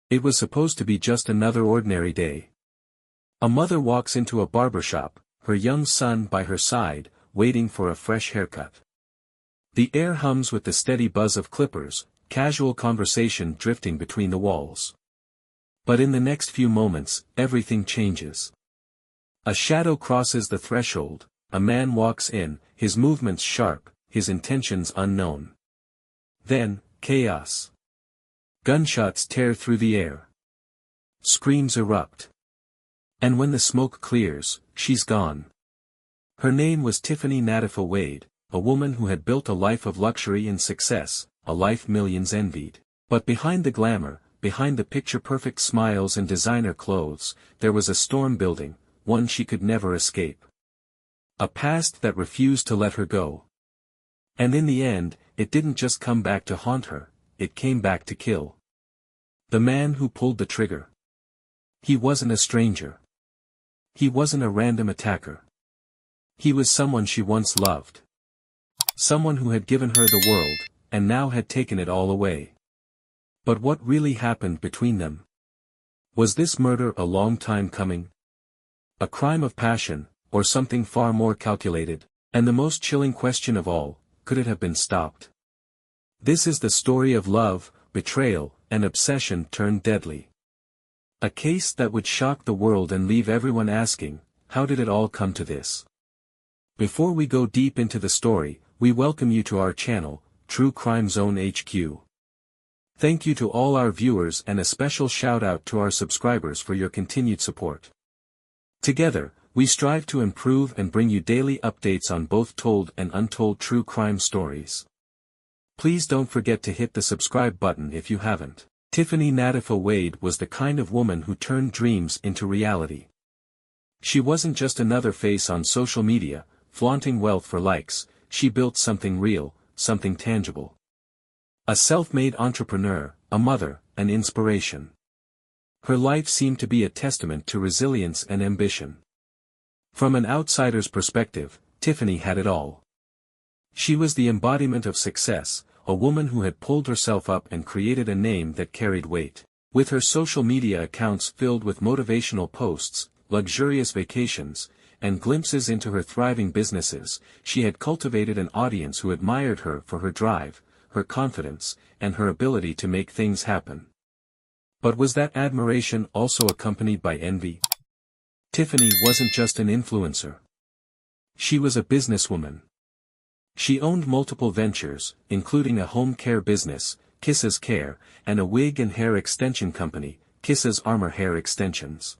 It was supposed to be just another ordinary day. A mother walks into a barbershop, her young son by her side, waiting for a fresh haircut. The air hums with the steady buzz of clippers, casual conversation drifting between the walls. But in the next few moments, everything changes. A shadow crosses the threshold, a man walks in, his movements sharp, his intentions unknown. Then, chaos. Gunshots tear through the air. Screams erupt. And when the smoke clears, she's gone. Her name was Tiffany Nadifa Wade, a woman who had built a life of luxury and success, a life millions envied. But behind the glamour, behind the picture-perfect smiles and designer clothes, there was a storm building, one she could never escape. A past that refused to let her go. And in the end, it didn't just come back to haunt her, it came back to kill. The man who pulled the trigger. He wasn't a stranger. He wasn't a random attacker. He was someone she once loved. Someone who had given her the world, and now had taken it all away. But what really happened between them? Was this murder a long time coming? A crime of passion, or something far more calculated? And the most chilling question of all, could it have been stopped? This is the story of love, betrayal, and obsession turned deadly. A case that would shock the world and leave everyone asking, how did it all come to this? Before we go deep into the story, we welcome you to our channel, True Crime Zone HQ. Thank you to all our viewers and a special shout out to our subscribers for your continued support. Together, we strive to improve and bring you daily updates on both told and untold true crime stories. Please don't forget to hit the subscribe button if you haven't. Tiffany Nadifa Wade was the kind of woman who turned dreams into reality. She wasn't just another face on social media, flaunting wealth for likes, she built something real, something tangible. A self-made entrepreneur, a mother, an inspiration. Her life seemed to be a testament to resilience and ambition. From an outsider's perspective, Tiffany had it all. She was the embodiment of success, a woman who had pulled herself up and created a name that carried weight. With her social media accounts filled with motivational posts, luxurious vacations, and glimpses into her thriving businesses, she had cultivated an audience who admired her for her drive, her confidence, and her ability to make things happen. But was that admiration also accompanied by envy? Tiffany wasn't just an influencer. She was a businesswoman. She owned multiple ventures, including a home care business, Kisses Care, and a wig and hair extension company, Kisses Armor Hair Extensions.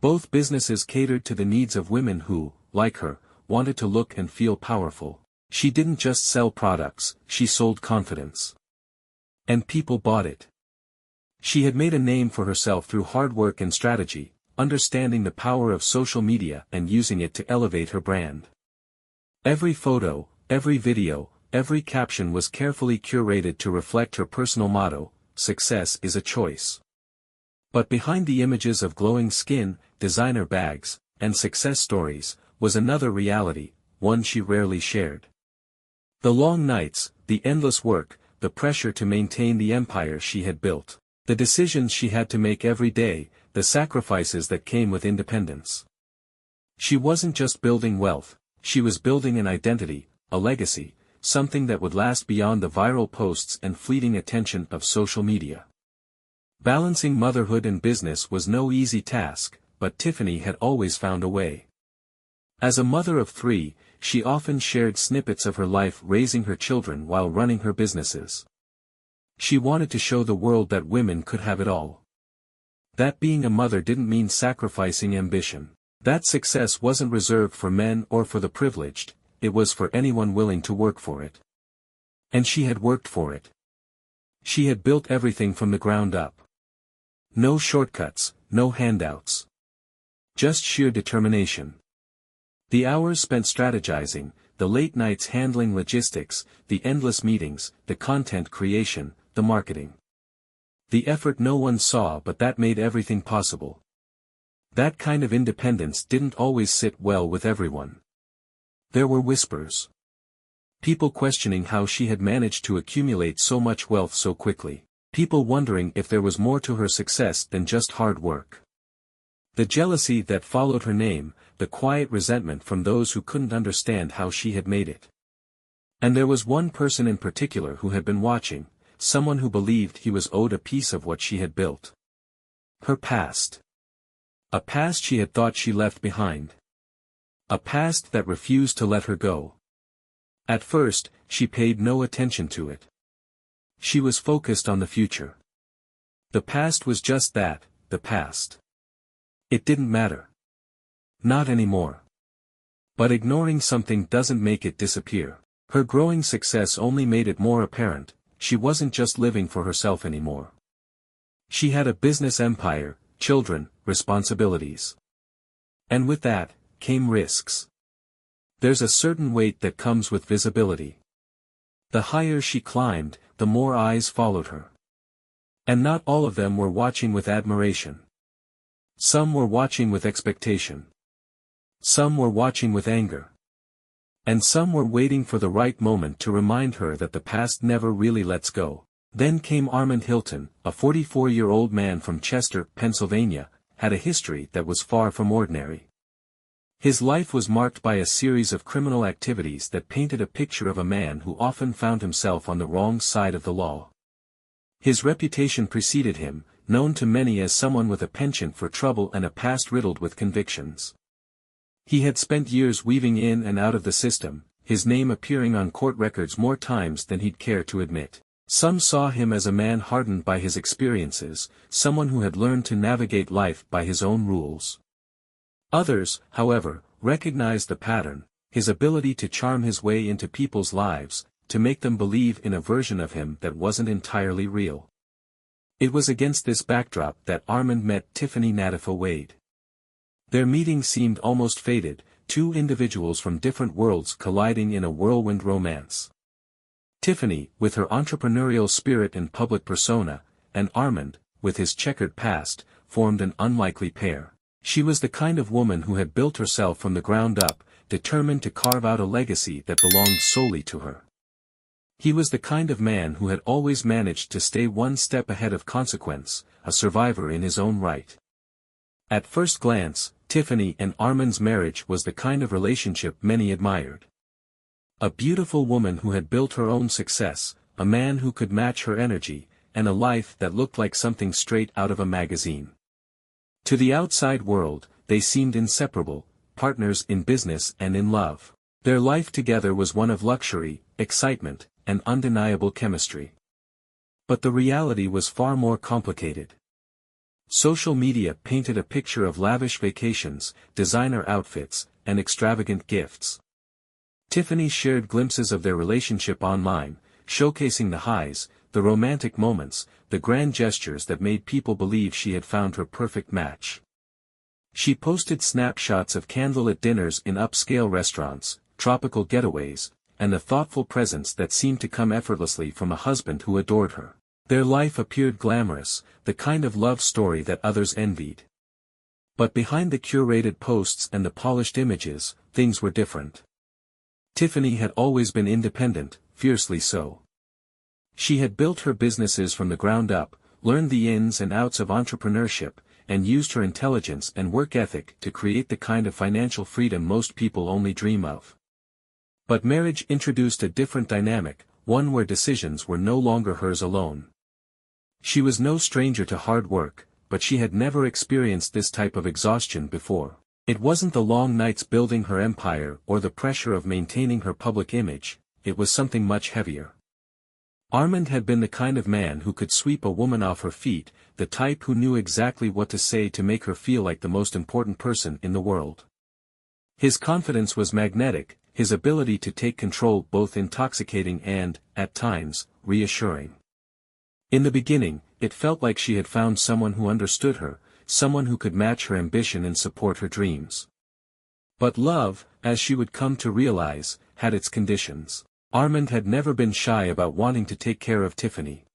Both businesses catered to the needs of women who, like her, wanted to look and feel powerful. She didn't just sell products, she sold confidence. And people bought it. She had made a name for herself through hard work and strategy, understanding the power of social media and using it to elevate her brand. Every photo, every video, every caption was carefully curated to reflect her personal motto, success is a choice. But behind the images of glowing skin, designer bags, and success stories, was another reality, one she rarely shared. The long nights, the endless work, the pressure to maintain the empire she had built. The decisions she had to make every day, the sacrifices that came with independence. She wasn't just building wealth, she was building an identity, a legacy, something that would last beyond the viral posts and fleeting attention of social media. Balancing motherhood and business was no easy task, but Tiffany had always found a way. As a mother of 3, she often shared snippets of her life raising her children while running her businesses. She wanted to show the world that women could have it all. That being a mother didn't mean sacrificing ambition. That success wasn't reserved for men or for the privileged, it was for anyone willing to work for it. And she had worked for it. She had built everything from the ground up. No shortcuts, no handouts. Just sheer determination. The hours spent strategizing, the late nights handling logistics, the endless meetings, the content creation, the marketing. The effort no one saw, but that made everything possible. That kind of independence didn't always sit well with everyone. There were whispers. People questioning how she had managed to accumulate so much wealth so quickly. People wondering if there was more to her success than just hard work. The jealousy that followed her name, the quiet resentment from those who couldn't understand how she had made it. And there was one person in particular who had been watching, someone who believed he was owed a piece of what she had built. Her past. A past she had thought she left behind. A past that refused to let her go. At first, she paid no attention to it. She was focused on the future. The past was just that, the past. It didn't matter. Not anymore. But ignoring something doesn't make it disappear. Her growing success only made it more apparent, she wasn't just living for herself anymore. She had a business empire, children, responsibilities. And with that, came risks. There's a certain weight that comes with visibility. The higher she climbed, the more eyes followed her. And not all of them were watching with admiration. Some were watching with expectation. Some were watching with anger. And some were waiting for the right moment to remind her that the past never really lets go. Then came Armand Hilton, a 44-year-old man from Chester, Pennsylvania, had a history that was far from ordinary. His life was marked by a series of criminal activities that painted a picture of a man who often found himself on the wrong side of the law. His reputation preceded him, known to many as someone with a penchant for trouble and a past riddled with convictions. He had spent years weaving in and out of the system, his name appearing on court records more times than he'd care to admit. Some saw him as a man hardened by his experiences, someone who had learned to navigate life by his own rules. Others, however, recognized the pattern, his ability to charm his way into people's lives, to make them believe in a version of him that wasn't entirely real. It was against this backdrop that Armand met Tiffany Nadifa Wade. Their meeting seemed almost fated, two individuals from different worlds colliding in a whirlwind romance. Tiffany, with her entrepreneurial spirit and public persona, and Armand, with his checkered past, formed an unlikely pair. She was the kind of woman who had built herself from the ground up, determined to carve out a legacy that belonged solely to her. He was the kind of man who had always managed to stay one step ahead of consequence, a survivor in his own right. At first glance, Tiffany and Armand's marriage was the kind of relationship many admired. A beautiful woman who had built her own success, a man who could match her energy, and a life that looked like something straight out of a magazine. To the outside world, they seemed inseparable, partners in business and in love. Their life together was one of luxury, excitement, and undeniable chemistry. But the reality was far more complicated. Social media painted a picture of lavish vacations, designer outfits, and extravagant gifts. Tiffany shared glimpses of their relationship online, showcasing the highs, the romantic moments, the grand gestures that made people believe she had found her perfect match. She posted snapshots of candlelit dinners in upscale restaurants, tropical getaways, and the thoughtful presents that seemed to come effortlessly from a husband who adored her. Their life appeared glamorous, the kind of love story that others envied. But behind the curated posts and the polished images, things were different. Tiffany had always been independent, fiercely so. She had built her businesses from the ground up, learned the ins and outs of entrepreneurship, and used her intelligence and work ethic to create the kind of financial freedom most people only dream of. But marriage introduced a different dynamic, one where decisions were no longer hers alone. She was no stranger to hard work, but she had never experienced this type of exhaustion before. It wasn't the long nights building her empire or the pressure of maintaining her public image, it was something much heavier. Armand had been the kind of man who could sweep a woman off her feet, the type who knew exactly what to say to make her feel like the most important person in the world. His confidence was magnetic, his ability to take control both intoxicating and, at times, reassuring. In the beginning, it felt like she had found someone who understood her, someone who could match her ambition and support her dreams. But love, as she would come to realize, had its conditions. Armand had never been shy about wanting to take care of Tiffany.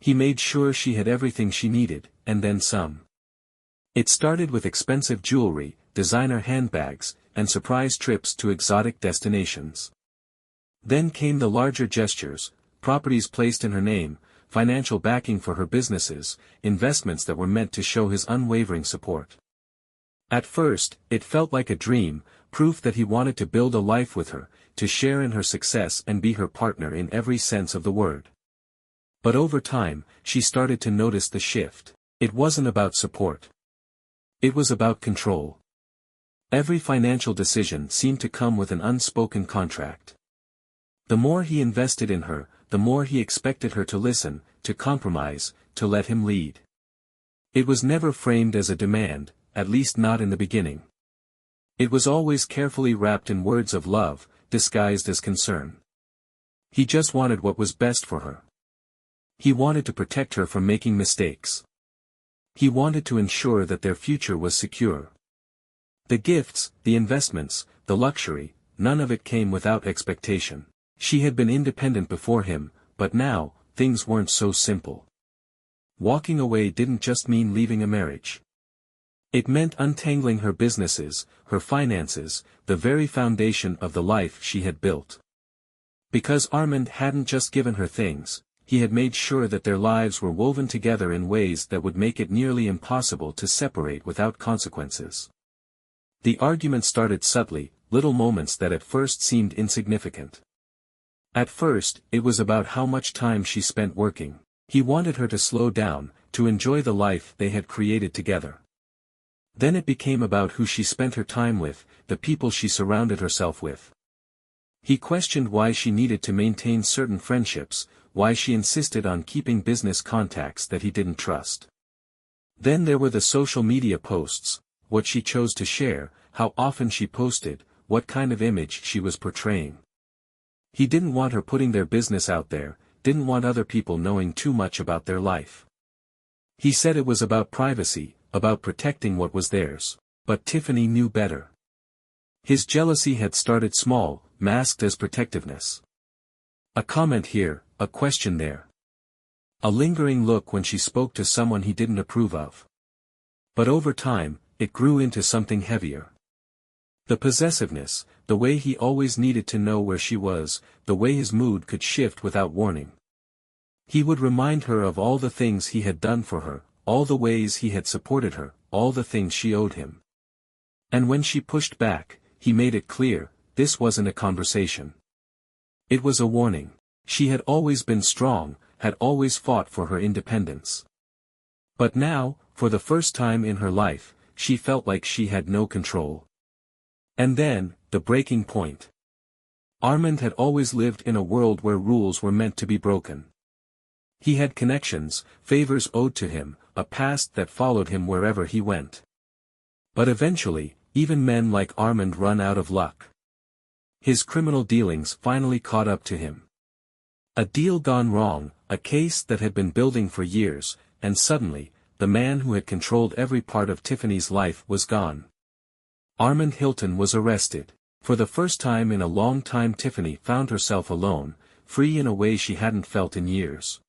He made sure she had everything she needed, and then some. It started with expensive jewelry, designer handbags, and surprise trips to exotic destinations. Then came the larger gestures, properties placed in her name, financial backing for her businesses, investments that were meant to show his unwavering support. At first, it felt like a dream, proof that he wanted to build a life with her, to share in her success and be her partner in every sense of the word. But over time, she started to notice the shift. It wasn't about support. It was about control. Every financial decision seemed to come with an unspoken contract. The more he invested in her, the more he expected her to listen, to compromise, to let him lead. It was never framed as a demand, at least not in the beginning. It was always carefully wrapped in words of love, disguised as concern. He just wanted what was best for her. He wanted to protect her from making mistakes. He wanted to ensure that their future was secure. The gifts, the investments, the luxury, none of it came without expectation. She had been independent before him, but now, things weren't so simple. Walking away didn't just mean leaving a marriage. It meant untangling her businesses, her finances, the very foundation of the life she had built. Because Armand hadn't just given her things, he had made sure that their lives were woven together in ways that would make it nearly impossible to separate without consequences. The argument started subtly, little moments that at first seemed insignificant. At first, it was about how much time she spent working. He wanted her to slow down, to enjoy the life they had created together. Then it became about who she spent her time with, the people she surrounded herself with. He questioned why she needed to maintain certain friendships, why she insisted on keeping business contacts that he didn't trust. Then there were the social media posts, what she chose to share, how often she posted, what kind of image she was portraying. He didn't want her putting their business out there, didn't want other people knowing too much about their life. He said it was about privacy, about protecting what was theirs, but Tiffany knew better. His jealousy had started small, masked as protectiveness. A comment here, a question there. A lingering look when she spoke to someone he didn't approve of. But over time, it grew into something heavier. The possessiveness, the way he always needed to know where she was, the way his mood could shift without warning. He would remind her of all the things he had done for her, all the ways he had supported her, all the things she owed him. And when she pushed back, he made it clear, this wasn't a conversation. It was a warning. She had always been strong, had always fought for her independence. But now, for the first time in her life, she felt like she had no control. And then, the breaking point. Armand had always lived in a world where rules were meant to be broken. He had connections, favors owed to him, a past that followed him wherever he went. But eventually, even men like Armand run out of luck. His criminal dealings finally caught up to him. A deal gone wrong, a case that had been building for years, and suddenly, the man who had controlled every part of Tiffany's life was gone. Armand Hilton was arrested. For the first time in a long time Tiffany found herself alone, free in a way she hadn't felt in years.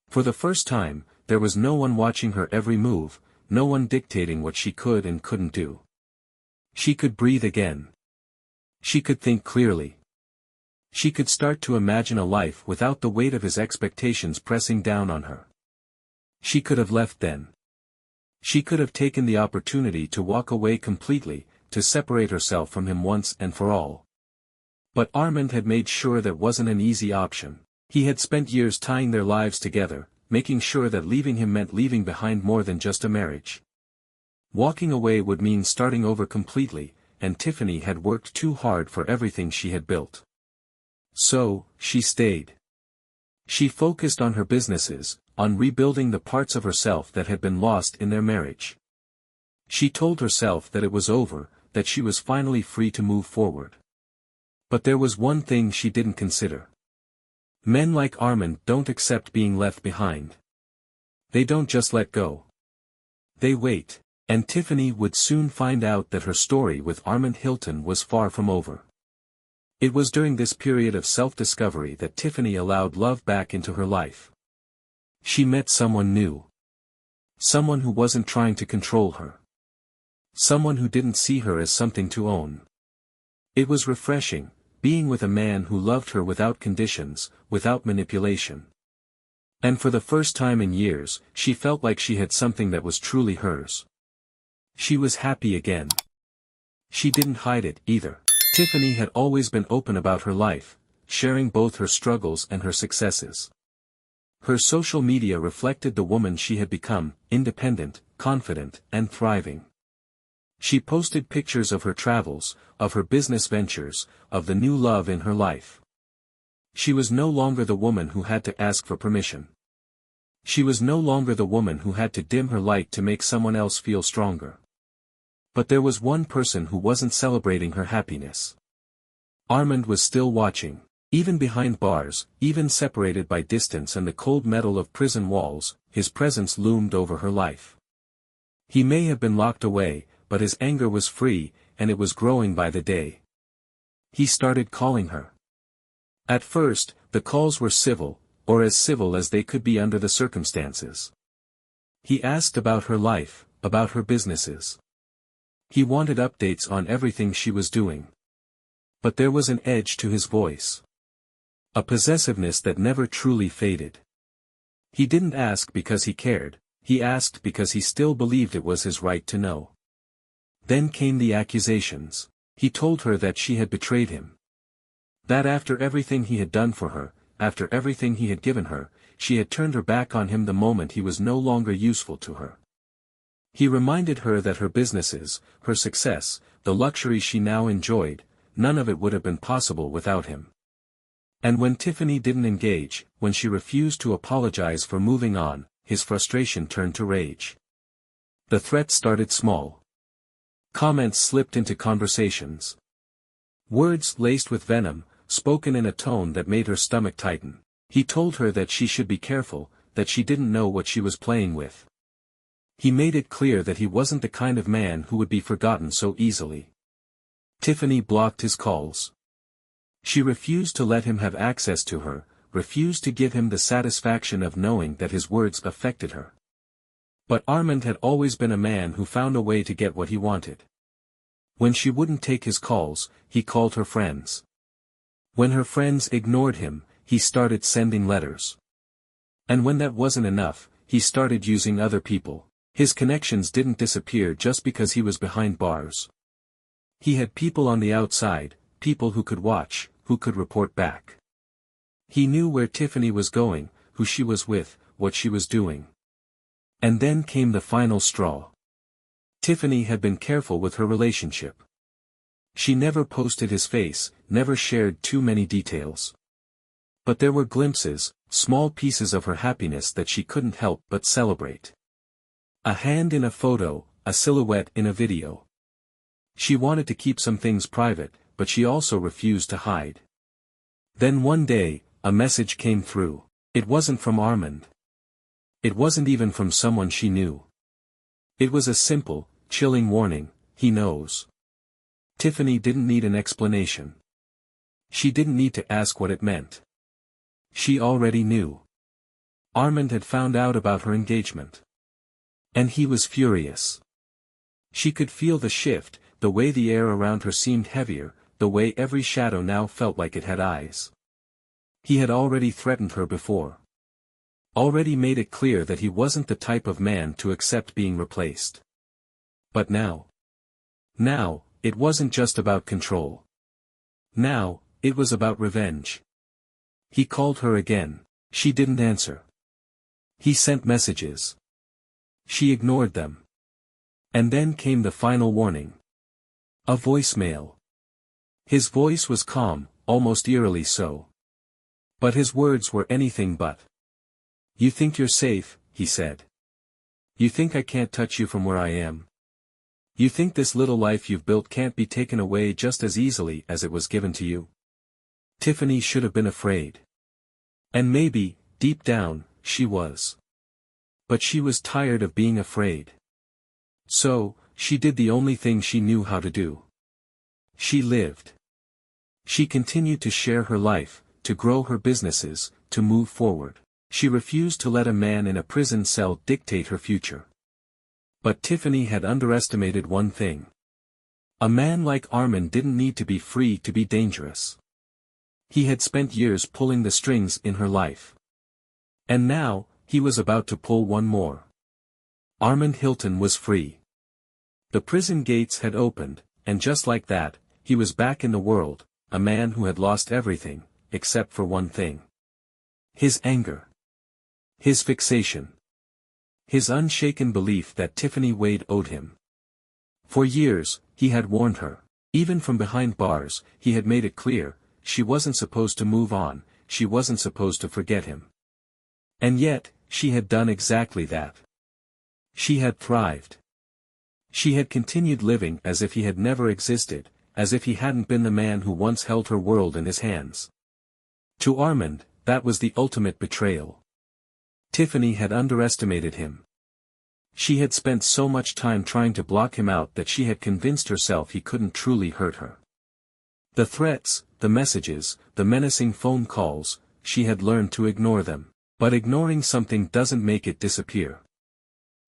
For the first time, there was no one watching her every move, no one dictating what she could and couldn't do. She could breathe again. She could think clearly. She could start to imagine a life without the weight of his expectations pressing down on her. She could have left then. She could have taken the opportunity to walk away completely, to separate herself from him once and for all. But Armand had made sure that wasn't an easy option. He had spent years tying their lives together, making sure that leaving him meant leaving behind more than just a marriage. Walking away would mean starting over completely, and Tiffany had worked too hard for everything she had built. So, she stayed. She focused on her businesses, on rebuilding the parts of herself that had been lost in their marriage. She told herself that it was over, that she was finally free to move forward. But there was one thing she didn't consider. Men like Armand don't accept being left behind. They don't just let go. They wait, and Tiffany would soon find out that her story with Armand Hilton was far from over. It was during this period of self-discovery that Tiffany allowed love back into her life. She met someone new. Someone who wasn't trying to control her. Someone who didn't see her as something to own. It was refreshing, being with a man who loved her without conditions, without manipulation. And for the first time in years, she felt like she had something that was truly hers. She was happy again. She didn't hide it, either. Tiffany had always been open about her life, sharing both her struggles and her successes. Her social media reflected the woman she had become, independent, confident, and thriving. She posted pictures of her travels, of her business ventures, of the new love in her life. She was no longer the woman who had to ask for permission. She was no longer the woman who had to dim her light to make someone else feel stronger. But there was one person who wasn't celebrating her happiness. Armand was still watching. Even behind bars, even separated by distance and the cold metal of prison walls, his presence loomed over her life. He may have been locked away, but his anger was free, and it was growing by the day. He started calling her. At first, the calls were civil, or as civil as they could be under the circumstances. He asked about her life, about her businesses. He wanted updates on everything she was doing. But there was an edge to his voice. A possessiveness that never truly faded. He didn't ask because he cared, he asked because he still believed it was his right to know. Then came the accusations. He told her that she had betrayed him. That after everything he had done for her, after everything he had given her, she had turned her back on him the moment he was no longer useful to her. He reminded her that her businesses, her success, the luxury she now enjoyed, none of it would have been possible without him. And when Tiffany didn't engage, when she refused to apologize for moving on, his frustration turned to rage. The threat started small. Comments slipped into conversations. Words laced with venom, spoken in a tone that made her stomach tighten. He told her that she should be careful, that she didn't know what she was playing with. He made it clear that he wasn't the kind of man who would be forgotten so easily. Tiffany blocked his calls. She refused to let him have access to her, refused to give him the satisfaction of knowing that his words affected her. But Armand had always been a man who found a way to get what he wanted. When she wouldn't take his calls, he called her friends. When her friends ignored him, he started sending letters. And when that wasn't enough, he started using other people. His connections didn't disappear just because he was behind bars. He had people on the outside, people who could watch, who could report back. He knew where Tiffany was going, who she was with, what she was doing. And then came the final straw. Tiffany had been careful with her relationship. She never posted his face, never shared too many details. But there were glimpses, small pieces of her happiness that she couldn't help but celebrate. A hand in a photo, a silhouette in a video. She wanted to keep some things private, but she also refused to hide. Then one day, a message came through. It wasn't from Armand. It wasn't even from someone she knew. It was a simple, chilling warning, he knows. Tiffany didn't need an explanation. She didn't need to ask what it meant. She already knew. Armand had found out about her engagement. And he was furious. She could feel the shift, the way the air around her seemed heavier, the way every shadow now felt like it had eyes. He had already threatened her before. Already made it clear that he wasn't the type of man to accept being replaced. But now. Now, it wasn't just about control. Now, it was about revenge. He called her again. She didn't answer. He sent messages. She ignored them. And then came the final warning. A voicemail. His voice was calm, almost eerily so. But his words were anything but. "You think you're safe," he said. "You think I can't touch you from where I am? You think this little life you've built can't be taken away just as easily as it was given to you?" Tiffany should have been afraid. And maybe, deep down, she was. But she was tired of being afraid. So, she did the only thing she knew how to do. She lived. She continued to share her life, to grow her businesses, to move forward. She refused to let a man in a prison cell dictate her future. But Tiffany had underestimated one thing. A man like Armand didn't need to be free to be dangerous. He had spent years pulling the strings in her life. And now, he was about to pull one more. Armand Hilton was free. The prison gates had opened, and just like that, he was back in the world, a man who had lost everything, except for one thing. His anger. His fixation. His unshaken belief that Tiffany Wade owed him. For years, he had warned her. Even from behind bars, he had made it clear, she wasn't supposed to move on, she wasn't supposed to forget him. And yet, she had done exactly that. She had thrived. She had continued living as if he had never existed, as if he hadn't been the man who once held her world in his hands. To Armand, that was the ultimate betrayal. Tiffany had underestimated him. She had spent so much time trying to block him out that she had convinced herself he couldn't truly hurt her. The threats, the messages, the menacing phone calls, she had learned to ignore them. But ignoring something doesn't make it disappear.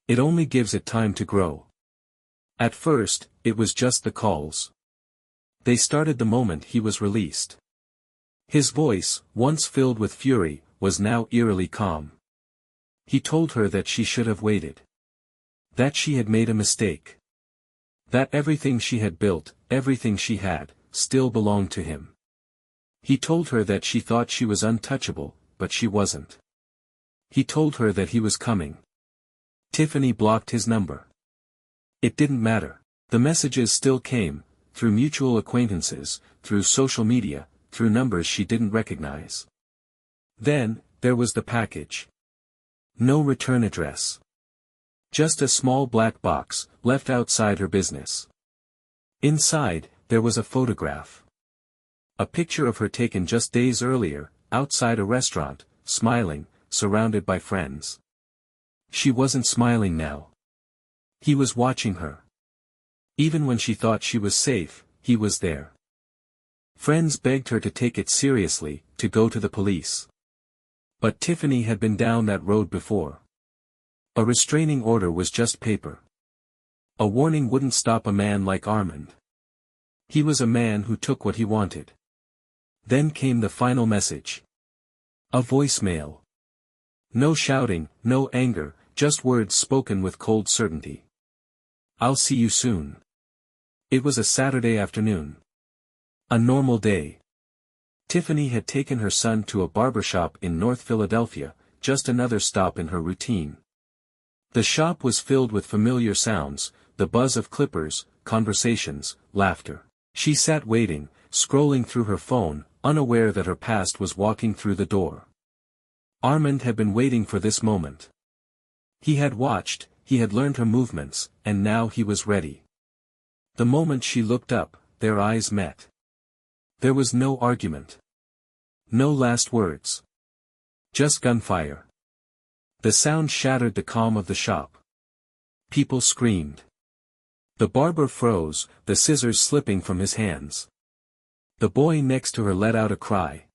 It only gives it time to grow. At first, it was just the calls. They started the moment he was released. His voice, once filled with fury, was now eerily calm. He told her that she should have waited. That she had made a mistake. That everything she had built, everything she had, still belonged to him. He told her that she thought she was untouchable, but she wasn't. He told her that he was coming. Tiffany blocked his number. It didn't matter. The messages still came, through mutual acquaintances, through social media, through numbers she didn't recognize. Then, there was the package. No return address. Just a small black box, left outside her business. Inside, there was a photograph. A picture of her taken just days earlier, outside a restaurant, smiling, surrounded by friends. She wasn't smiling now. He was watching her. Even when she thought she was safe, he was there. Friends begged her to take it seriously, to go to the police. But Tiffany had been down that road before. A restraining order was just paper. A warning wouldn't stop a man like Armand. He was a man who took what he wanted. Then came the final message. A voicemail. No shouting, no anger, just words spoken with cold certainty. I'll see you soon. It was a Saturday afternoon. A normal day. Tiffany had taken her son to a barbershop in North Philadelphia, just another stop in her routine. The shop was filled with familiar sounds, the buzz of clippers, conversations, laughter. She sat waiting, scrolling through her phone, unaware that her past was walking through the door. Armand had been waiting for this moment. He had watched, he had learned her movements, and now he was ready. The moment she looked up, their eyes met. There was no argument. No last words. Just gunfire. The sound shattered the calm of the shop. People screamed. The barber froze, the scissors slipping from his hands. The boy next to her let out a cry.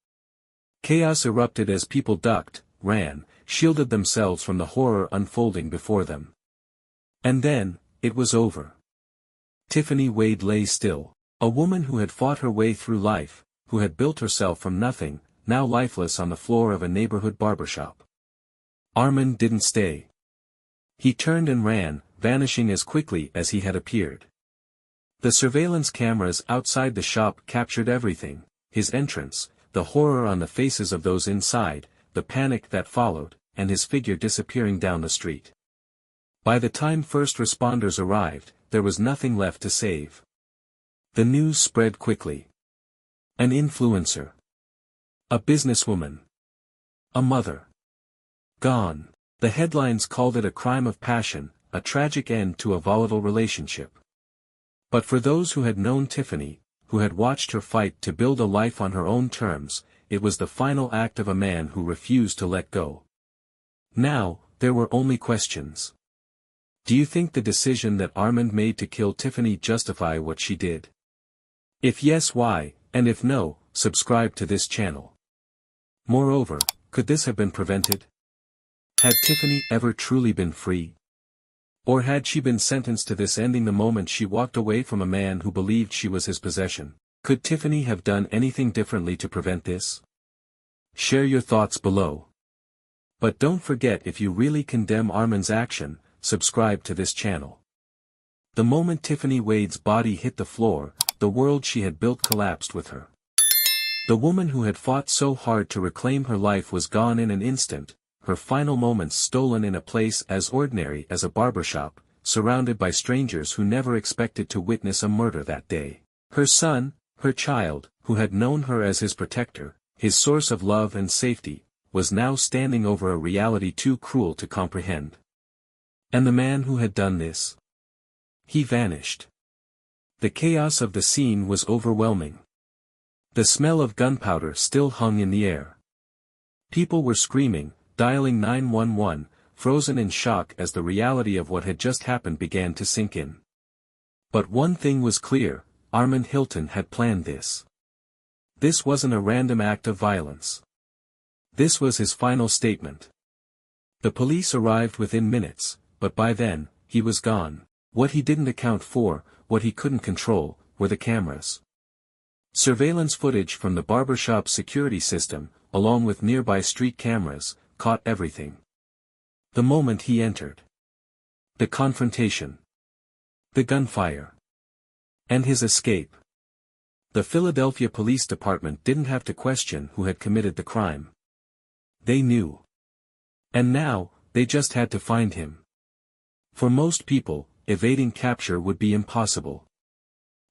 Chaos erupted as people ducked, ran, shielded themselves from the horror unfolding before them. And then, it was over. Tiffany Wade lay still. A woman who had fought her way through life, who had built herself from nothing, now lifeless on the floor of a neighborhood barbershop. Armand didn't stay. He turned and ran, vanishing as quickly as he had appeared. The surveillance cameras outside the shop captured everything, his entrance, the horror on the faces of those inside, the panic that followed, and his figure disappearing down the street. By the time first responders arrived, there was nothing left to save. The news spread quickly. An influencer. A businesswoman. A mother. Gone. The headlines called it a crime of passion, a tragic end to a volatile relationship. But for those who had known Tiffany, who had watched her fight to build a life on her own terms, it was the final act of a man who refused to let go. Now, there were only questions. Do you think the decision that Armand made to kill Tiffany justify what she did? If yes, why, and if no, subscribe to this channel. Moreover, could this have been prevented? Had Tiffany ever truly been free? Or had she been sentenced to this ending the moment she walked away from a man who believed she was his possession? Could Tiffany have done anything differently to prevent this? Share your thoughts below. But don't forget, if you really condemn Armand's action, subscribe to this channel. The moment Tiffany Wade's body hit the floor, the world she had built collapsed with her. The woman who had fought so hard to reclaim her life was gone in an instant, her final moments stolen in a place as ordinary as a barbershop, surrounded by strangers who never expected to witness a murder that day. Her son, her child, who had known her as his protector, his source of love and safety, was now standing over a reality too cruel to comprehend. And the man who had done this? He vanished. The chaos of the scene was overwhelming. The smell of gunpowder still hung in the air. People were screaming, dialing 911, frozen in shock as the reality of what had just happened began to sink in. But one thing was clear, Armand Hilton had planned this. This wasn't a random act of violence. This was his final statement. The police arrived within minutes, but by then, he was gone. What he didn't account for, what he couldn't control, were the cameras. Surveillance footage from the barbershop security system, along with nearby street cameras, caught everything. The moment he entered. The confrontation. The gunfire. And his escape. The Philadelphia Police Department didn't have to question who had committed the crime. They knew. And now, they just had to find him. For most people, evading capture would be impossible.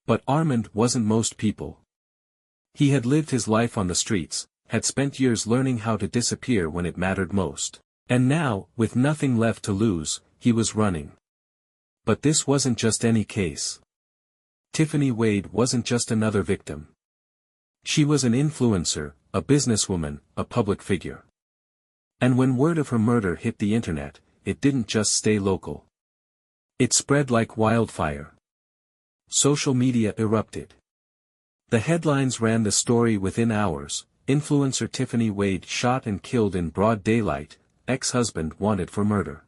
But Armand wasn't most people. He had lived his life on the streets, had spent years learning how to disappear when it mattered most. And now, with nothing left to lose, he was running. But this wasn't just any case. Tiffany Wade wasn't just another victim. She was an influencer, a businesswoman, a public figure. And when word of her murder hit the internet, it didn't just stay local. It spread like wildfire. Social media erupted. The headlines ran the story within hours: influencer Tiffany Wade shot and killed in broad daylight, ex-husband wanted for murder.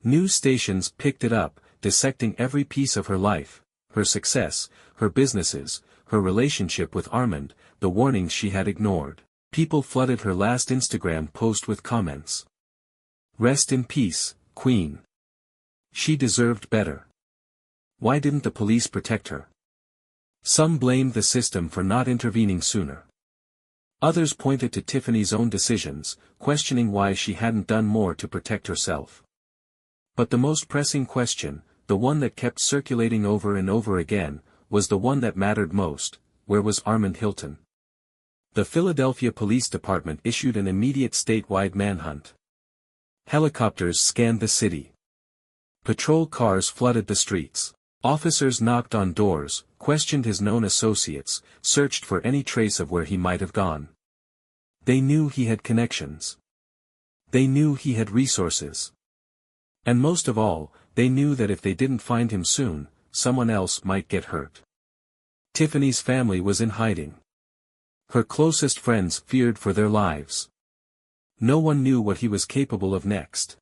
News stations picked it up, dissecting every piece of her life, her success, her businesses, her relationship with Armand, the warnings she had ignored. People flooded her last Instagram post with comments. "Rest in peace, Queen. She deserved better. Why didn't the police protect her?" Some blamed the system for not intervening sooner. Others pointed to Tiffany's own decisions, questioning why she hadn't done more to protect herself. But the most pressing question, the one that kept circulating over and over again, was the one that mattered most: where was Armand Hilton? The Philadelphia Police Department issued an immediate statewide manhunt. Helicopters scanned the city. Patrol cars flooded the streets. Officers knocked on doors, questioned his known associates, searched for any trace of where he might have gone. They knew he had connections. They knew he had resources. And most of all, they knew that if they didn't find him soon, someone else might get hurt. Tiffany's family was in hiding. Her closest friends feared for their lives. No one knew what he was capable of next.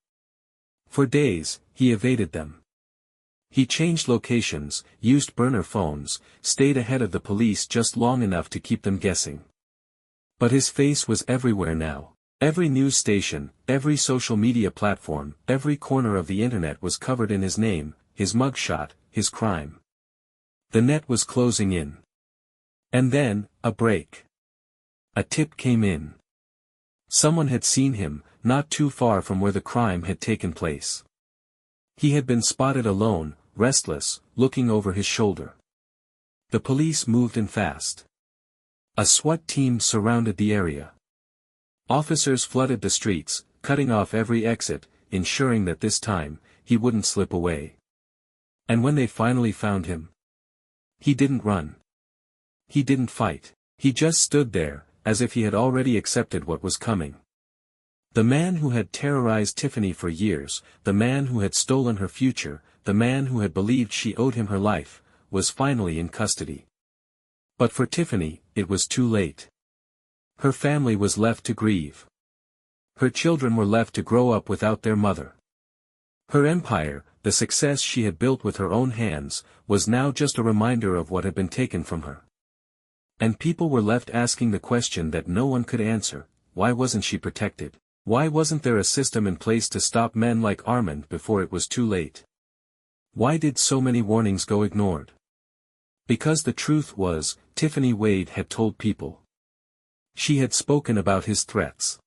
For days, he evaded them. He changed locations, used burner phones, stayed ahead of the police just long enough to keep them guessing. But his face was everywhere now. Every news station, every social media platform, every corner of the internet was covered in his name, his mugshot, his crime. The net was closing in. And then, a break. A tip came in. Someone had seen him, not too far from where the crime had taken place. He had been spotted alone, restless, looking over his shoulder. The police moved in fast. A SWAT team surrounded the area. Officers flooded the streets, cutting off every exit, ensuring that this time, he wouldn't slip away. And when they finally found him, he didn't run. He didn't fight. He just stood there, as if he had already accepted what was coming. The man who had terrorized Tiffany for years, the man who had stolen her future, the man who had believed she owed him her life, was finally in custody. But for Tiffany, it was too late. Her family was left to grieve. Her children were left to grow up without their mother. Her empire, the success she had built with her own hands, was now just a reminder of what had been taken from her. And people were left asking the question that no one could answer: why wasn't she protected? Why wasn't there a system in place to stop men like Armand before it was too late? Why did so many warnings go ignored? Because the truth was, Tiffany Wade had told people. She had spoken about his threats.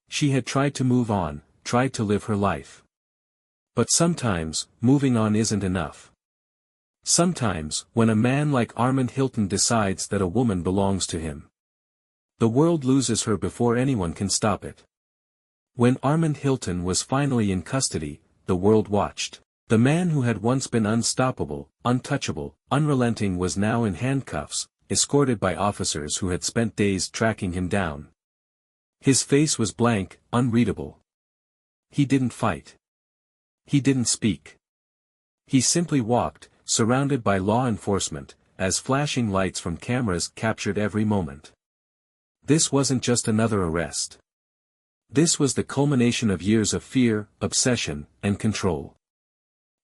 She had tried to move on, tried to live her life. But sometimes, moving on isn't enough. Sometimes, when a man like Armand Hilton decides that a woman belongs to him, the world loses her before anyone can stop it. When Armand Hilton was finally in custody, the world watched. The man who had once been unstoppable, untouchable, unrelenting was now in handcuffs, escorted by officers who had spent days tracking him down. His face was blank, unreadable. He didn't fight. He didn't speak. He simply walked, surrounded by law enforcement, as flashing lights from cameras captured every moment. This wasn't just another arrest. This was the culmination of years of fear, obsession, and control.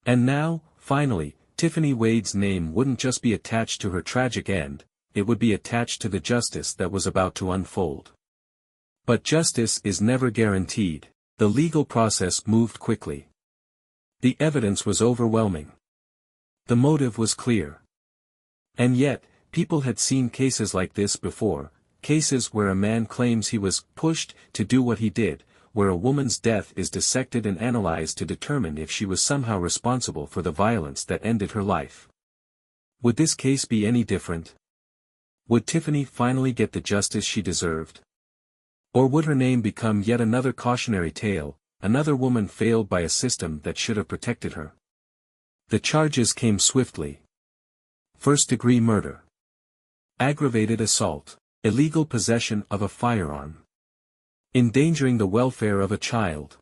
And now, finally, Tiffany Wade's name wouldn't just be attached to her tragic end, it would be attached to the justice that was about to unfold. But justice is never guaranteed. The legal process moved quickly. The evidence was overwhelming. The motive was clear. And yet, people had seen cases like this before, cases where a man claims he was pushed to do what he did, where a woman's death is dissected and analyzed to determine if she was somehow responsible for the violence that ended her life. Would this case be any different? Would Tiffany finally get the justice she deserved? Or would her name become yet another cautionary tale, another woman failed by a system that should have protected her? The charges came swiftly. First-degree murder. Aggravated assault. Illegal possession of a firearm. Endangering the welfare of a child.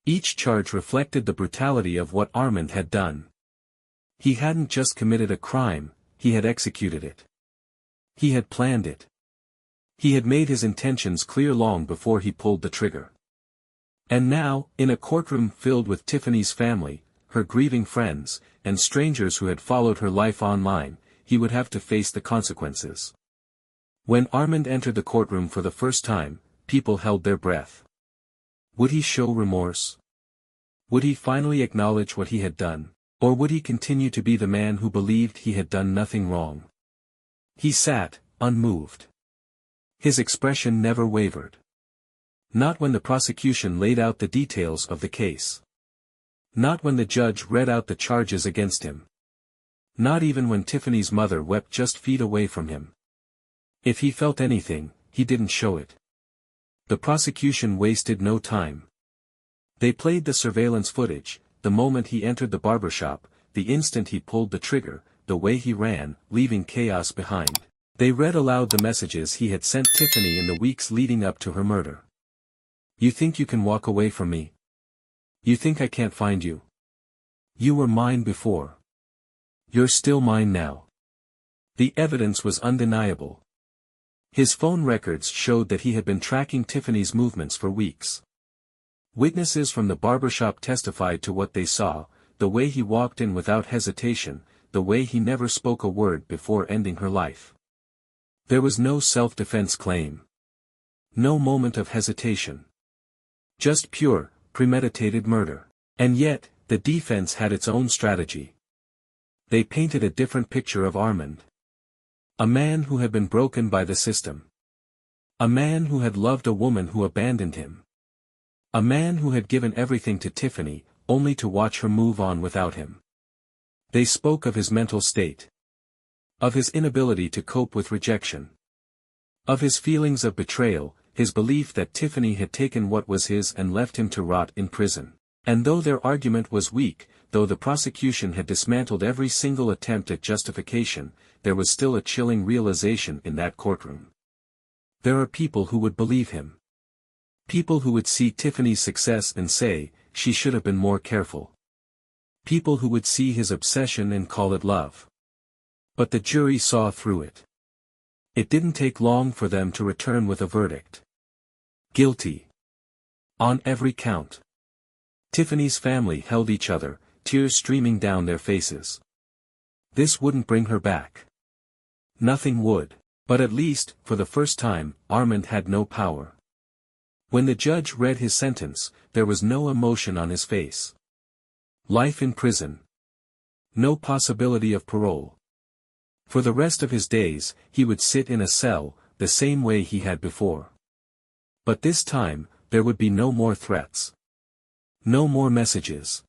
Each charge reflected the brutality of what Armand had done. He hadn't just committed a crime, he had executed it. He had planned it. He had made his intentions clear long before he pulled the trigger. And now, in a courtroom filled with Tiffany's family, her grieving friends, and strangers who had followed her life online, he would have to face the consequences. When Armand entered the courtroom for the first time, people held their breath. Would he show remorse? Would he finally acknowledge what he had done, or would he continue to be the man who believed he had done nothing wrong? He sat, unmoved. His expression never wavered. Not when the prosecution laid out the details of the case. Not when the judge read out the charges against him. Not even when Tiffany's mother wept just feet away from him. If he felt anything, he didn't show it. The prosecution wasted no time. They played the surveillance footage, the moment he entered the barbershop, the instant he pulled the trigger, the way he ran, leaving chaos behind. They read aloud the messages he had sent Tiffany in the weeks leading up to her murder. You think you can walk away from me? You think I can't find you? You were mine before. You're still mine now. The evidence was undeniable. His phone records showed that he had been tracking Tiffany's movements for weeks. Witnesses from the barbershop testified to what they saw, the way he walked in without hesitation, the way he never spoke a word before ending her life. There was no self-defense claim. No moment of hesitation. Just pure, premeditated murder. And yet, the defense had its own strategy. They painted a different picture of Armand. A man who had been broken by the system. A man who had loved a woman who abandoned him. A man who had given everything to Tiffany, only to watch her move on without him. They spoke of his mental state. Of his inability to cope with rejection. Of his feelings of betrayal, his belief that Tiffany had taken what was his and left him to rot in prison. And though their argument was weak, though the prosecution had dismantled every single attempt at justification, there was still a chilling realization in that courtroom. There are people who would believe him. People who would see Tiffany's success and say, she should have been more careful. People who would see his obsession and call it love. But the jury saw through it. It didn't take long for them to return with a verdict. Guilty. On every count. Tiffany's family held each other, tears streaming down their faces. This wouldn't bring her back. Nothing would. But at least, for the first time, Armand had no power. When the judge read his sentence, there was no emotion on his face. Life in prison. No possibility of parole. For the rest of his days, he would sit in a cell, the same way he had before. But this time, there would be no more threats. No more messages.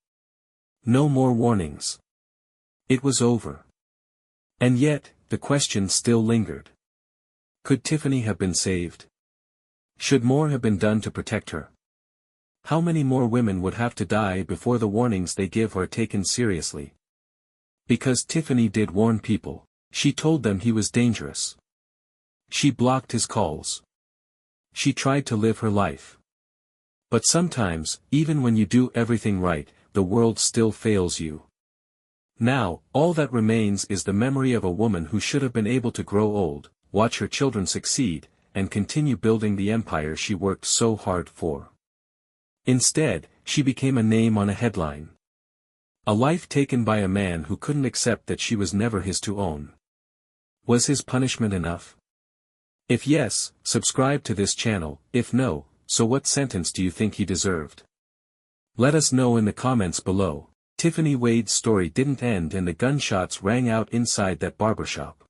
No more warnings. It was over. And yet, the question still lingered. Could Tiffany have been saved? Should more have been done to protect her? How many more women would have to die before the warnings they give are taken seriously? Because Tiffany did warn people. She told them he was dangerous. She blocked his calls. She tried to live her life. But sometimes, even when you do everything right, the world still fails you. Now, all that remains is the memory of a woman who should have been able to grow old, watch her children succeed, and continue building the empire she worked so hard for. Instead, she became a name on a headline. A life taken by a man who couldn't accept that she was never his to own. Was his punishment enough? If yes, subscribe to this channel. If no, so what sentence do you think he deserved? Let us know in the comments below. Tiffany Wade's story didn't end and the gunshots rang out inside that barbershop.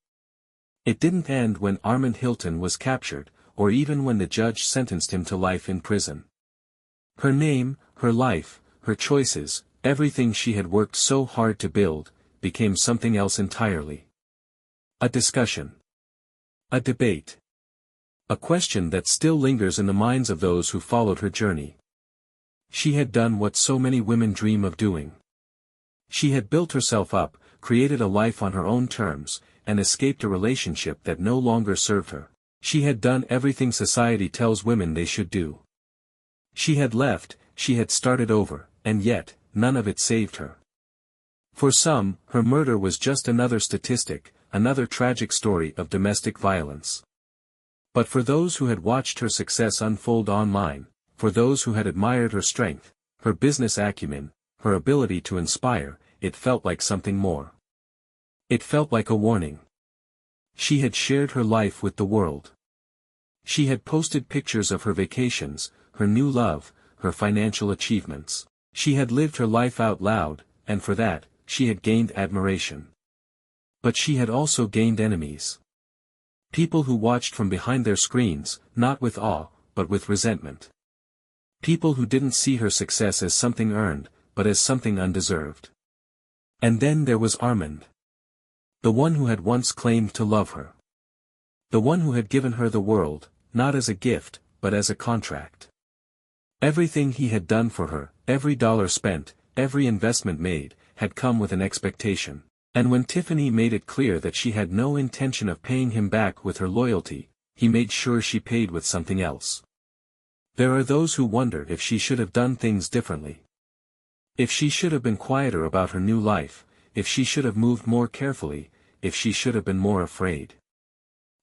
It didn't end when Armand Hilton was captured, or even when the judge sentenced him to life in prison. Her name, her life, her choices, everything she had worked so hard to build, became something else entirely. A discussion. A debate. A question that still lingers in the minds of those who followed her journey. She had done what so many women dream of doing. She had built herself up, created a life on her own terms, and escaped a relationship that no longer served her. She had done everything society tells women they should do. She had left, she had started over, and yet, none of it saved her. For some, her murder was just another statistic, another tragic story of domestic violence. But for those who had watched her success unfold online, for those who had admired her strength, her business acumen, her ability to inspire, it felt like something more. It felt like a warning. She had shared her life with the world. She had posted pictures of her vacations, her new love, her financial achievements. She had lived her life out loud, and for that, she had gained admiration. But she had also gained enemies. People who watched from behind their screens, not with awe, but with resentment. People who didn't see her success as something earned, but as something undeserved. And then there was Armand. The one who had once claimed to love her. The one who had given her the world, not as a gift, but as a contract. Everything he had done for her, every dollar spent, every investment made, had come with an expectation. And when Tiffany made it clear that she had no intention of paying him back with her loyalty, he made sure she paid with something else. There are those who wonder if she should have done things differently. If she should have been quieter about her new life, if she should have moved more carefully, if she should have been more afraid.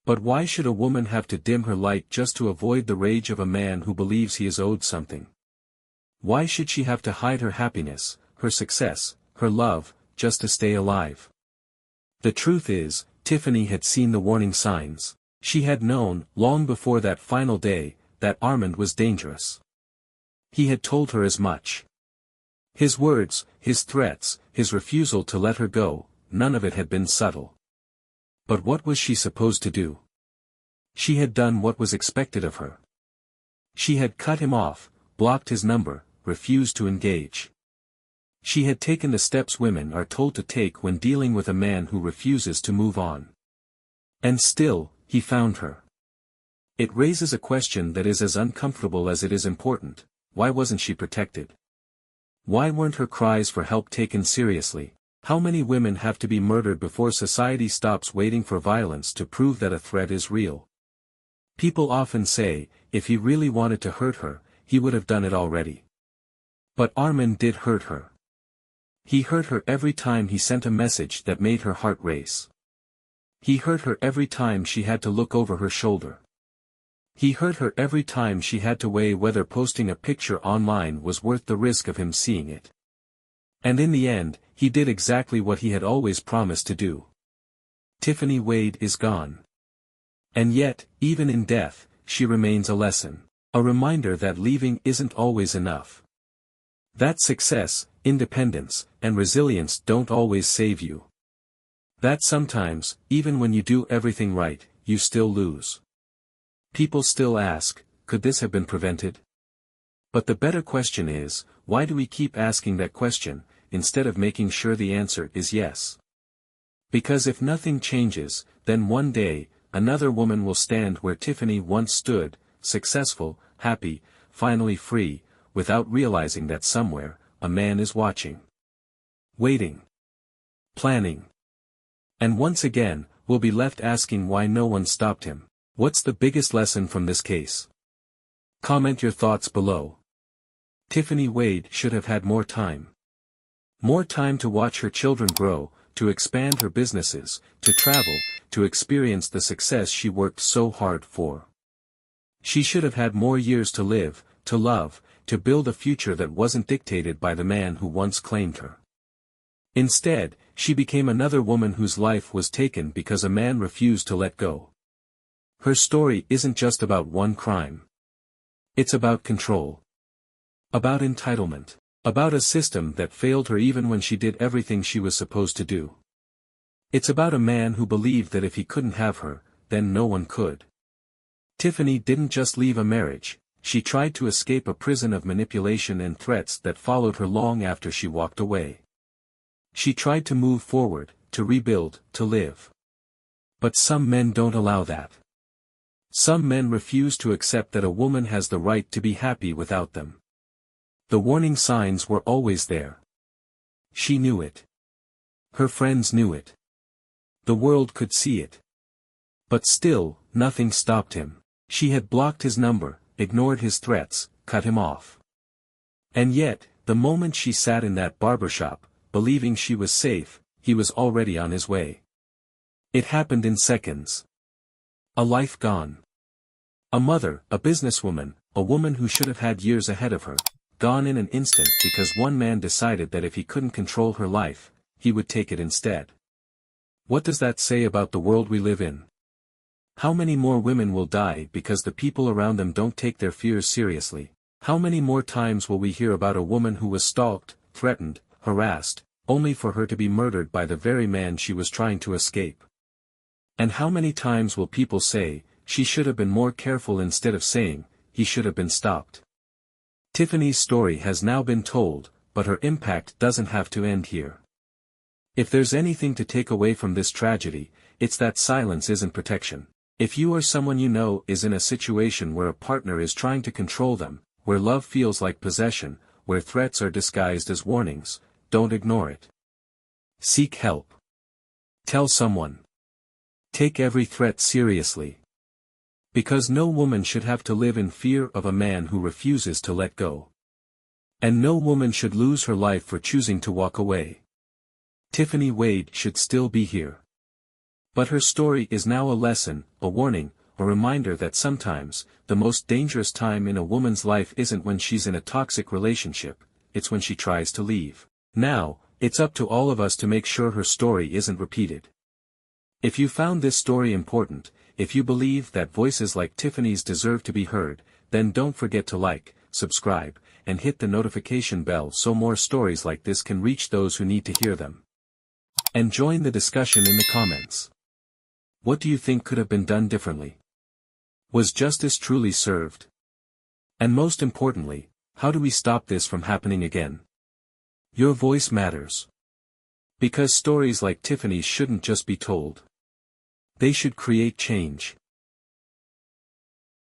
But why should a woman have to dim her light just to avoid the rage of a man who believes he is owed something? Why should she have to hide her happiness, her success, her love, just to stay alive? The truth is, Tiffany had seen the warning signs. She had known, long before that final day, that Armand was dangerous. He had told her as much. His words, his threats, his refusal to let her go, none of it had been subtle. But what was she supposed to do? She had done what was expected of her. She had cut him off, blocked his number, refused to engage. She had taken the steps women are told to take when dealing with a man who refuses to move on. And still, he found her. It raises a question that is as uncomfortable as it is important. Why wasn't she protected? Why weren't her cries for help taken seriously? How many women have to be murdered before society stops waiting for violence to prove that a threat is real? People often say, if he really wanted to hurt her, he would have done it already. But Armand did hurt her. He hurt her every time he sent a message that made her heart race. He hurt her every time she had to look over her shoulder. He hurt her every time she had to weigh whether posting a picture online was worth the risk of him seeing it. And in the end, he did exactly what he had always promised to do. Tiffany Wade is gone. And yet, even in death, she remains a lesson. A reminder that leaving isn't always enough. That success, independence, and resilience don't always save you. That sometimes, even when you do everything right, you still lose. People still ask, could this have been prevented? But the better question is, why do we keep asking that question, instead of making sure the answer is yes? Because if nothing changes, then one day, another woman will stand where Tiffany once stood, successful, happy, finally free, without realizing that somewhere, a man is watching. Waiting. Planning. And once again, we'll be left asking why no one stopped him. What's the biggest lesson from this case? Comment your thoughts below. Tiffany Wade should have had more time. More time to watch her children grow, to expand her businesses, to travel, to experience the success she worked so hard for. She should have had more years to live, to love, to build a future that wasn't dictated by the man who once claimed her. Instead, she became another woman whose life was taken because a man refused to let go. Her story isn't just about one crime. It's about control. About entitlement. About a system that failed her even when she did everything she was supposed to do. It's about a man who believed that if he couldn't have her, then no one could. Tiffany didn't just leave a marriage, she tried to escape a prison of manipulation and threats that followed her long after she walked away. She tried to move forward, to rebuild, to live. But some men don't allow that. Some men refuse to accept that a woman has the right to be happy without them. The warning signs were always there. She knew it. Her friends knew it. The world could see it. But still, nothing stopped him. She had blocked his number, ignored his threats, cut him off. And yet, the moment she sat in that barbershop, believing she was safe, he was already on his way. It happened in seconds. A life gone. A mother, a businesswoman, a woman who should have had years ahead of her. Gone in an instant because one man decided that if he couldn't control her life, he would take it instead. What does that say about the world we live in? How many more women will die because the people around them don't take their fears seriously? How many more times will we hear about a woman who was stalked, threatened, harassed, only for her to be murdered by the very man she was trying to escape? And how many times will people say, she should have been more careful instead of saying, he should have been stopped? Tiffany's story has now been told, but her impact doesn't have to end here. If there's anything to take away from this tragedy, it's that silence isn't protection. If you or someone you know is in a situation where a partner is trying to control them, where love feels like possession, where threats are disguised as warnings, don't ignore it. Seek help. Tell someone. Take every threat seriously. Because no woman should have to live in fear of a man who refuses to let go. And no woman should lose her life for choosing to walk away. Tiffany Wade should still be here. But her story is now a lesson, a warning, a reminder that sometimes, the most dangerous time in a woman's life isn't when she's in a toxic relationship, it's when she tries to leave. Now, it's up to all of us to make sure her story isn't repeated. If you found this story important, if you believe that voices like Tiffany's deserve to be heard, then don't forget to like, subscribe, and hit the notification bell so more stories like this can reach those who need to hear them. And join the discussion in the comments. What do you think could have been done differently? Was justice truly served? And most importantly, how do we stop this from happening again? Your voice matters. Because stories like Tiffany's shouldn't just be told. They should create change.